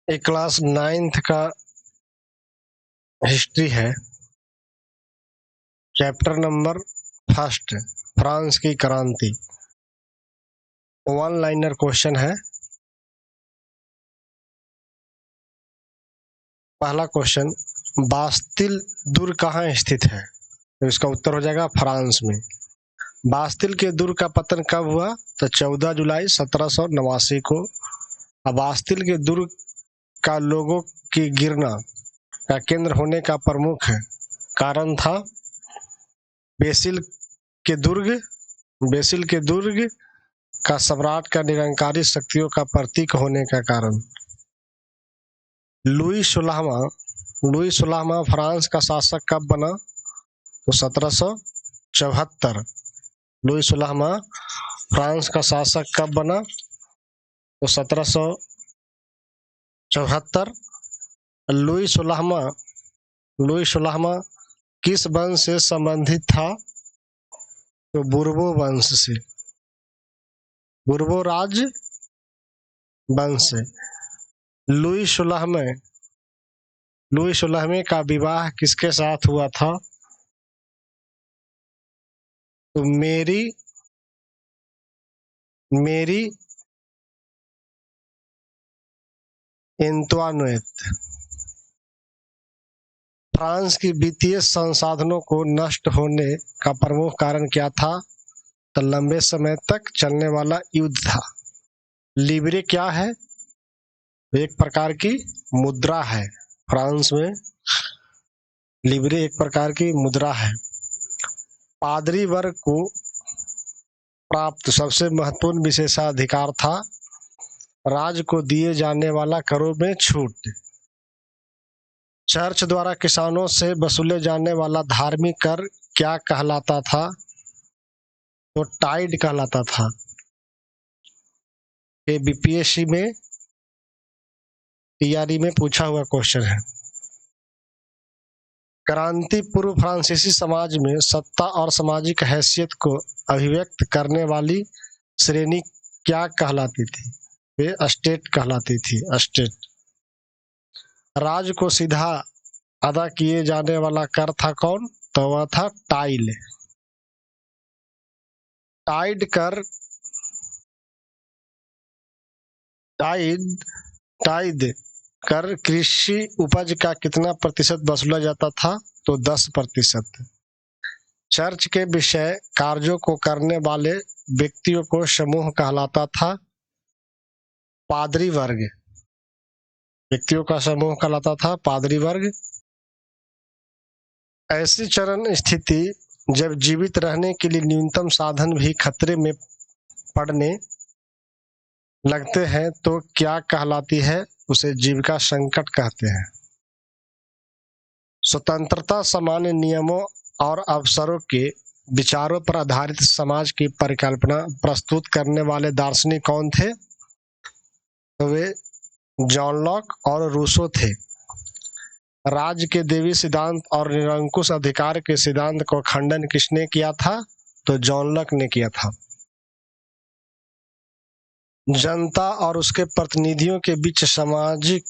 ये class 9th का history है। चैप्टर नंबर फर्स्ट, फ्रांस की क्रांति। वन लाइनर क्वेश्चन है। पहला क्वेश्चन, बास्तिल दुर्ग कहाँ स्थित है? तो इसका उत्तर हो जाएगा फ्रांस में। बास्तिल के दुर्ग का पतन कब हुआ? तो 14 जुलाई 1789 को। बास्तिल के दुर्ग का लोगों की गिरना का केंद्र होने का प्रमुख कारण था बेसिल के दुर्ग का सम्राट का निरंकारी शक्तियों का प्रतीक होने का कारण। लुई 16वां फ्रांस का शासक कब बना? तो 1774। लुई 16वां फ्रांस का शासक कब बना? तो 1774। लुई 16वां किस वंश से संबंधित था? तो बुर्बो वंश से, बुर्बो राज वंश से। लुई 16वें का विवाह किसके साथ हुआ था? तो मेरी एंतुआनेट। फ्रांस की वित्तीय संसाधनों को नष्ट होने का प्रमुख कारण क्या था? तो लंबे समय तक चलने वाला युद्ध था। लिब्रे क्या है? एक प्रकार की मुद्रा है। फ्रांस में लिब्रे एक प्रकार की मुद्रा है। पादरी वर्ग को प्राप्त सबसे महत्वपूर्ण विशेषाधिकार था राज्य को दिए जाने वाला करों में छूट। चर्च द्वारा किसानों से वसूले जाने वाला धार्मिक कर क्या कहलाता था? तो टाइड कहलाता था। ये बीपीएससी में तैयारी में पूछा हुआ क्वेश्चन है। क्रांति पूर्व फ्रांसीसी समाज में सत्ता और सामाजिक हैसियत को अभिव्यक्त करने वाली श्रेणी क्या कहलाती थी? ये स्टेट कहलाती थी। स्टेट। राज्य को सीधा अदा किए जाने वाला कर था कौन? तो वह था टाइल। टाइड कर कृषि उपज का कितना प्रतिशत वसूला जाता था? तो 10%। चर्च के विषय कार्यों को करने वाले व्यक्तियों को समूह कहलाता था पादरी वर्ग। व्यक्तियों का समूह कहलाता था पादरी वर्ग। ऐसी चरम स्थिति जब जीवित रहने के लिए न्यूनतम साधन भी खतरे में पड़ने लगते हैं तो क्या कहलाती है? उसे जीविका संकट कहते हैं। स्वतंत्रता, सामान्य नियमों और अवसरों के विचारों पर आधारित समाज की परिकल्पना प्रस्तुत करने वाले दार्शनिक कौन थे? तो वे जॉन लॉक और रूसो थे। राज्य के देवी सिद्धांत और निरंकुश अधिकार के सिद्धांत को खंडन किसने किया था? तो जॉन लॉक ने किया था। जनता और उसके प्रतिनिधियों के बीच सामाजिक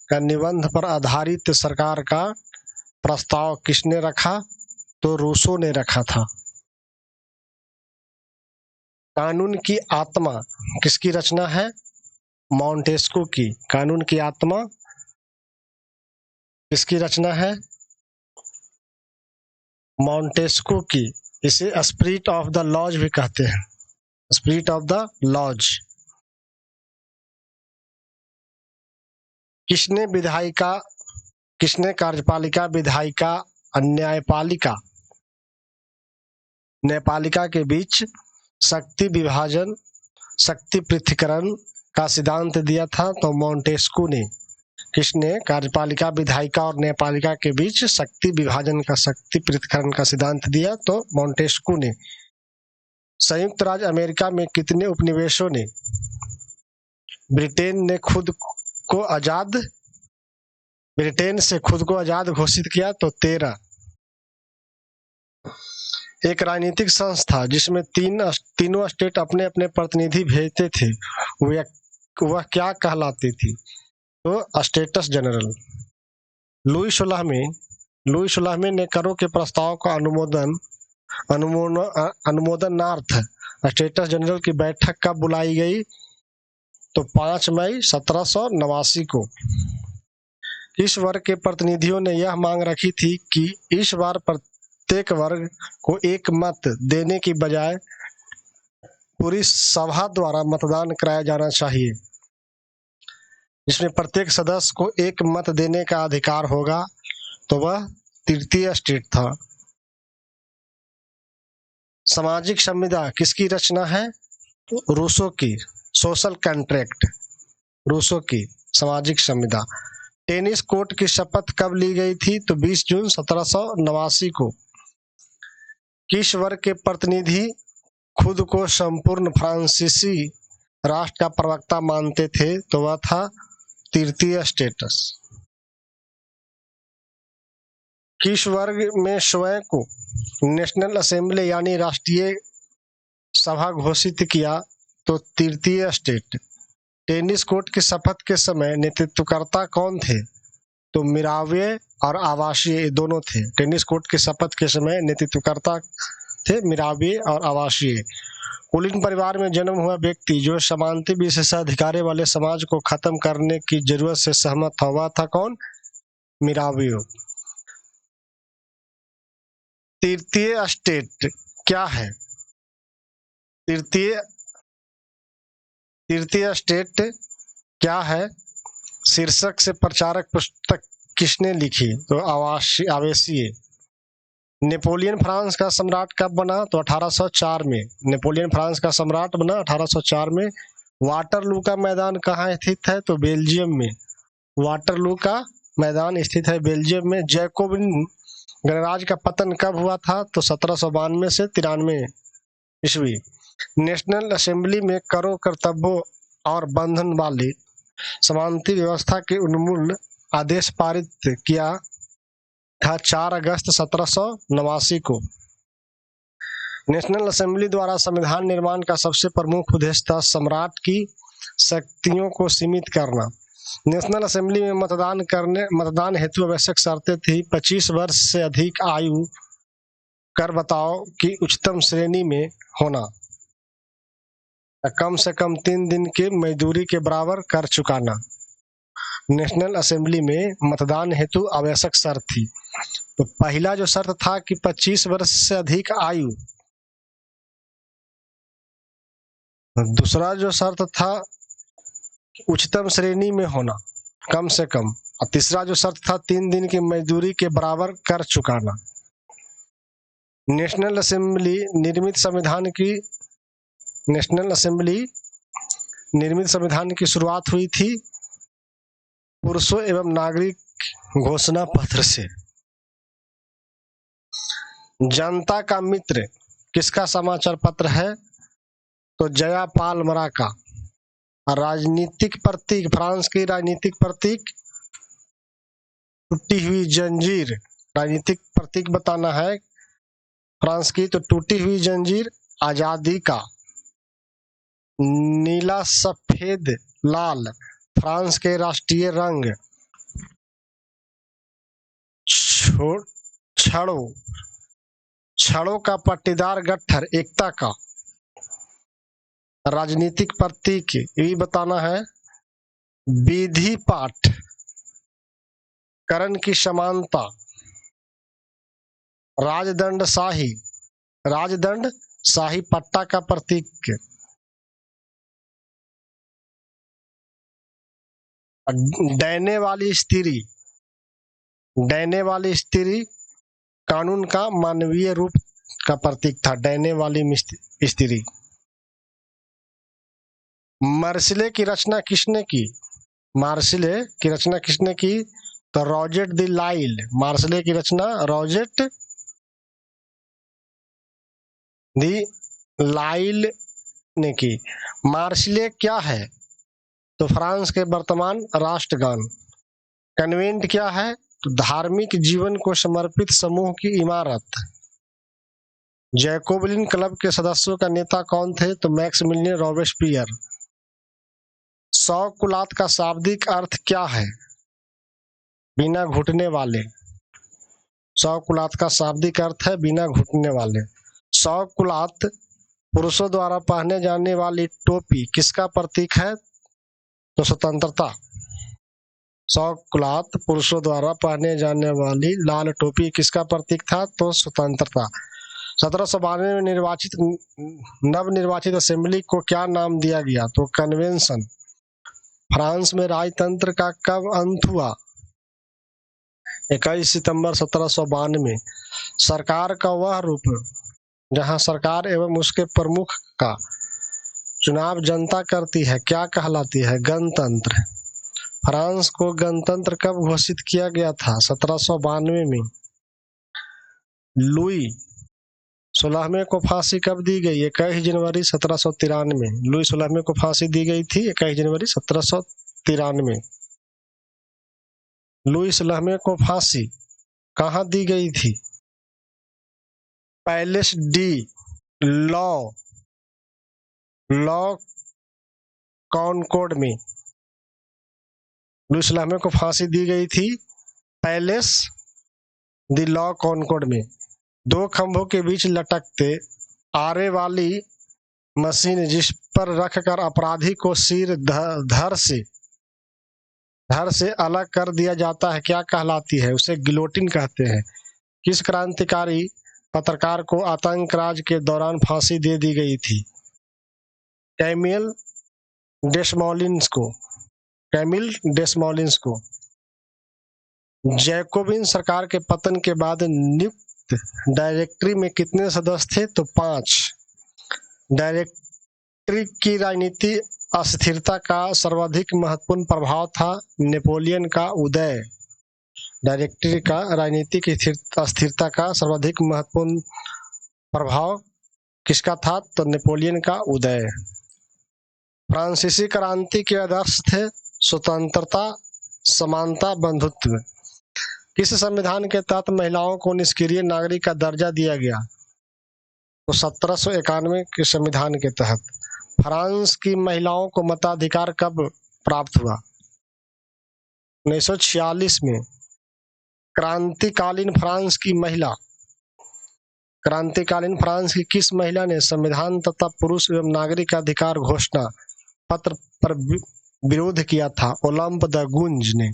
का निबंध पर आधारित सरकार का प्रस्ताव किसने रखा? तो रूसो ने रखा था। कानून की आत्मा किसकी रचना है? मॉन्टेस्क्यू की। कानून की आत्मा किसकी रचना है? मॉन्टेस्क्यू की। इसे स्पिरिट ऑफ द लॉज भी कहते हैं। Spirit of the laws. किसने कार्यपालिका, विधायिका और न्यायपालिका के बीच शक्ति विभाजन, शक्ति पृथक्करण का सिद्धांत दिया था? तो मॉन्टेस्क्यू ने। किसने कार्यपालिका, विधायिका और न्यायपालिका के बीच शक्ति विभाजन का, शक्ति पृथक्करण का सिद्धांत दिया? तो मॉन्टेस्क्यू ने। संयुक्त राज्य अमेरिका में कितने उपनिवेशों ने ब्रिटेन से खुद को आजाद घोषित किया? तो 13। एक राजनीतिक संस्था जिसमें तीनों स्टेट अपने अपने प्रतिनिधि भेजते थे वह क्या कहलाती थी? तो स्टेटस जनरल। लुई 16वें ने करों के प्रस्ताव का अनुमोदनार्थ स्टेटस जनरल की बैठक कब बुलाई गई? तो 5 मई 1789 को। इस वर्ग के प्रतिनिधियों ने यह मांग रखी थी कि इस बार प्रत्येक वर्ग को एक मत देने की बजाय पूरी सभा द्वारा मतदान कराया जाना चाहिए, जिसमें प्रत्येक सदस्य को एक मत देने का अधिकार होगा। तो वह तृतीय स्टेट था। सामाजिक संविदा किसकी रचना है? तो रूसो की। सोशल कॉन्ट्रैक्ट, रूसो की सामाजिक संविदा। टेनिस कोर्ट की शपथ कब ली गई थी? तो 20 जून 1789 को। किस वर्ग के प्रतिनिधि खुद को संपूर्ण फ्रांसीसी राष्ट्र का प्रवक्ता मानते थे? तो वह था तृतीय स्टेटस। किस वर्ग में स्वयं को नेशनल असेंबली यानी राष्ट्रीय सभा घोषित किया? तो तृतीय स्टेट। टेनिस कोर्ट की शपथ के समय नेतृत्वकर्ता कौन थे? तो मिराविये और आवासीय दोनों थे। टेनिस कोर्ट की शपथ के समय नेतृत्वकर्ता थे मिराविये और आवासीय। कुलीन परिवार में जन्म हुआ व्यक्ति जो समानता विशेषाधिकार वाले समाज को खत्म करने की जरूरत से सहमत हुआ था कौन? मिराविये। तृतीय स्टेट क्या है? तृतीय स्टेट क्या है शीर्षक से प्रचारक पुस्तक किसने लिखी? तो आवेसीय। नेपोलियन फ्रांस का सम्राट कब बना? तो 1804 में। नेपोलियन फ्रांस का सम्राट बना 1804 में। वाटरलू का मैदान कहाँ स्थित है? तो बेल्जियम में। वाटरलू का मैदान स्थित है बेल्जियम में। जैकोबिन गणराज्य का पतन कब हुआ था? तो 1792 से 93 ईस्वी। नेशनल असेंबली में करों, कर्तव्यों और बंधन वाली समानता व्यवस्था के उन्मूलन आदेश पारित किया था 4 अगस्त 1789 को। नेशनल असेंबली द्वारा संविधान निर्माण का सबसे प्रमुख उद्देश्य था सम्राट की शक्तियों को सीमित करना। नेशनल असेंबली में मतदान हेतु आवश्यक शर्तें थी 25 वर्ष से अधिक आयु, कर बताओ कि उच्चतम श्रेणी में होना, कम से कम 3 दिन की मजदूरी के बराबर कर चुकाना। नेशनल असेंबली में मतदान हेतु आवश्यक शर्त थी। तो पहला जो शर्त था कि 25 वर्ष से अधिक आयु, दूसरा जो शर्त था उच्चतम श्रेणी में होना कम से कम, और तीसरा जो शर्त था 3 दिन की मजदूरी के बराबर कर चुकाना। नेशनल असेंबली निर्मित संविधान की शुरुआत हुई थी पुरुषों एवं नागरिक घोषणा पत्र से। जनता का मित्र किसका समाचार पत्र है? तो जया पालमरा का। राजनीतिक प्रतीक, फ्रांस की राजनीतिक प्रतीक टूटी हुई जंजीर। राजनीतिक प्रतीक बताना है फ्रांस की, तो टूटी हुई जंजीर आजादी का। नीला, सफेद, लाल फ्रांस के राष्ट्रीय रंग। छड़ों का पट्टीदार गट्ठर एकता का। राजनीतिक प्रतीक ये बताना है विधि पाठ, करण की समानता। राजदंड शाही पट्टा का प्रतीक। डैने वाली स्त्री कानून का मानवीय रूप का प्रतीक था। डैने वाली स्त्री। मार्सिले की रचना किसने की? तो रॉजेट द लाइल। मार्सिले की रचना रॉजेट द लाइल ने की। मार्सिले क्या है? तो फ्रांस के वर्तमान राष्ट्रगान। कन्वेंट क्या है? तो धार्मिक जीवन को समर्पित समूह की इमारत। जैकोबिन क्लब के सदस्यों का नेता कौन थे? तो मैक्सिमिलियन रॉबेस्पियर। सौकुलात का शाब्दिक अर्थ क्या है? बिना घुटने वाले। सौकुलात का शाब्दिक अर्थ है बिना घुटने वाले। सौकुलात पुरुषों द्वारा पहने जाने वाली टोपी किसका प्रतीक है? तो स्वतंत्रता। सौकुलात पुरुषों द्वारा पहने जाने वाली लाल टोपी किसका प्रतीक था? तो स्वतंत्रता। 1792 में नवनिर्वाचित असेंबली को क्या नाम दिया गया? तो कन्वेंशन। फ्रांस में राजतंत्र का कब अंत हुआ? 21 सितंबर 1792। सरकार का वह रूप जहां सरकार एवं उसके प्रमुख का चुनाव जनता करती है क्या कहलाती है? गणतंत्र। फ्रांस को गणतंत्र कब घोषित किया गया था? 1792 में। लुई 16वें को फांसी कब दी गई? 21 जनवरी 1793। लुई 16वें को फांसी दी गई थी 21 जनवरी 1793। लुई 16वें को फांसी कहाँ दी गई थी? पैलेस डी लॉ कॉनकॉर्ड में। लुई 16वें को फांसी दी गई थी पैलेस दी लॉ कॉनकॉर्ड में। दो खंभों के बीच लटकते आरे वाली मशीन जिस पर रखकर अपराधी को सिर धड़ से अलग कर दिया जाता है क्या कहलाती है? उसे गिलोटिन कहते हैं। किस क्रांतिकारी पत्रकार को आतंकराज के दौरान फांसी दे दी गई थी? कैमिल डेसमोलिन्स को। जैकोबिन सरकार के पतन के बाद नियुक्त डायरेक्टरी में कितने सदस्य थे? तो 5। डायरेक्टरी की राजनीति अस्थिरता का सर्वाधिक महत्वपूर्ण प्रभाव था नेपोलियन का उदय। डायरेक्टरी का राजनीतिक अस्थिरता का सर्वाधिक महत्वपूर्ण प्रभाव किसका था? तो नेपोलियन का उदय। फ्रांसीसी क्रांति के आदर्श थे स्वतंत्रता, समानता, बंधुत्व। किस संविधान के तहत महिलाओं को निष्क्रिय नागरिक का दर्जा दिया गया? तो 1791 के संविधान के तहत। फ्रांस की महिलाओं को मताधिकार कब प्राप्त हुआ? 1946 में। क्रांतिकालीन फ्रांस की किस महिला ने संविधान तथा पुरुष एवं नागरिक अधिकार घोषणा पत्र पर विरोध किया था? ओलंप द गुंज ने।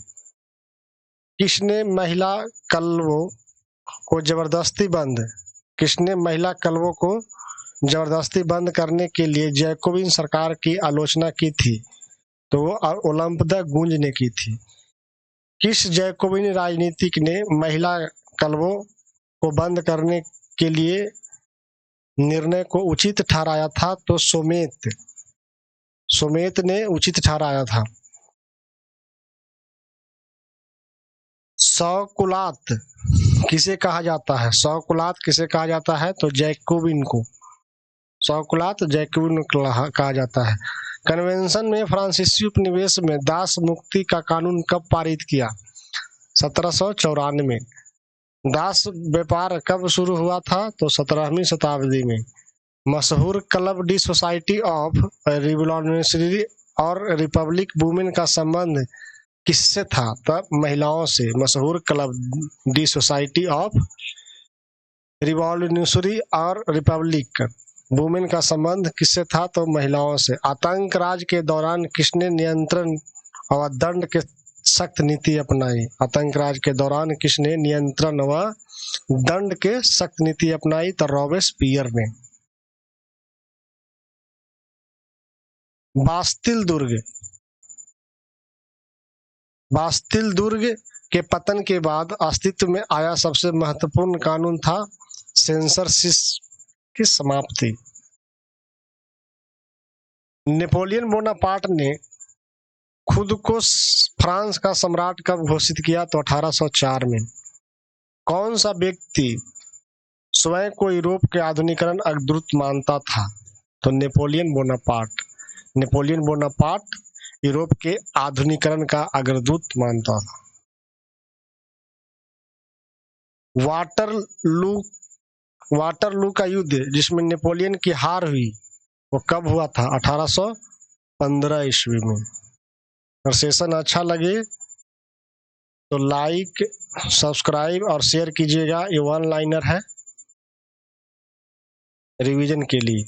किसने महिला क्लबों को जबरदस्ती बंद करने के लिए जैकोबिन सरकार की आलोचना की थी? तो वो ओलंप द गुंज ने की थी। किस जैकोबिन राजनीतिक ने महिला क्लबों को बंद करने के लिए निर्णय को उचित ठहराया था? तो सोमेत ने उचित ठहराया था। सौकुलात किसे कहा जाता है? सौकुलात किसे कहा जाता है? तो जैकोबिन को। सौकुलात जैकोबिन को कहा जाता है। कन्वेंशन में फ्रांसीसी उपनिवेश में दास मुक्ति का कानून कब पारित किया? 1794। दास व्यापार कब शुरू हुआ था? तो 17वीं शताब्दी में। मशहूर club D society of revolutionary और रिपब्लिक वुमेन का संबंध किससे था? तब महिलाओं से। मशहूर club D society of revolutionary और रिपब्लिक वुमेन का संबंध किससे था? तो महिलाओं से। आतंक राज के दौरान किसने नियंत्रण और दंड के सख्त नीति अपनाई? आतंक राज के दौरान किसने नियंत्रण व दंड के सख्त नीति अपनाई? तो रॉबेस्पियर ने। बास्तिल दुर्ग के पतन के बाद अस्तित्व में आया सबसे महत्वपूर्ण कानून था सेंसरशिप की समाप्ति। नेपोलियन बोनापार्ट ने खुद को फ्रांस का सम्राट कब घोषित किया? तो 1804 में। कौन सा व्यक्ति स्वयं को यूरोप के आधुनिकीकरण अग्रदूत मानता था? तो नेपोलियन बोनापार्ट यूरोप के आधुनिकीकरण का अग्रदूत मानता था। वाटरलू का युद्ध जिसमें नेपोलियन की हार हुई वो कब हुआ था? 1815 ईस्वी में। और सेशन अच्छा लगे तो लाइक, सब्सक्राइब और शेयर कीजिएगा। ये वन लाइनर है रिवीजन के लिए।